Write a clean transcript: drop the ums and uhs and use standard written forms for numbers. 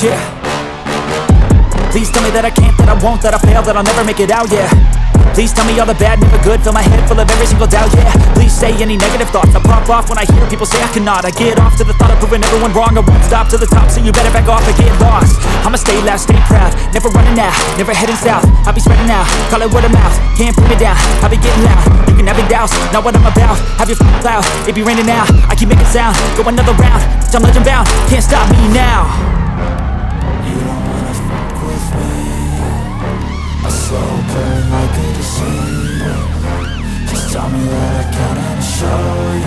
yeah. Please tell me that I can't, that I won't, that I fail, that I'll never make it out, yeah. Please tell me all the bad, never good. Fill my head full of every single doubt, yeah. Please say any negative thoughts. I pop off when I hear people say I cannot. I get off to the thought of proving everyone wrong. I won't stop to the top, so you better back off and get lost. I'ma stay loud, stay proud, never running out, never heading south. I'll be spreading out, call it word of mouth. Can't put me down, I'll be getting loud. You can have it douse, not what I'm about. Have your cloud, it be raining now. I keep making sound, go another round. I'm legend bound, can't stop me now. You don't wanna fuck with me. I slow burn like a disease. Just tell me that I can and show you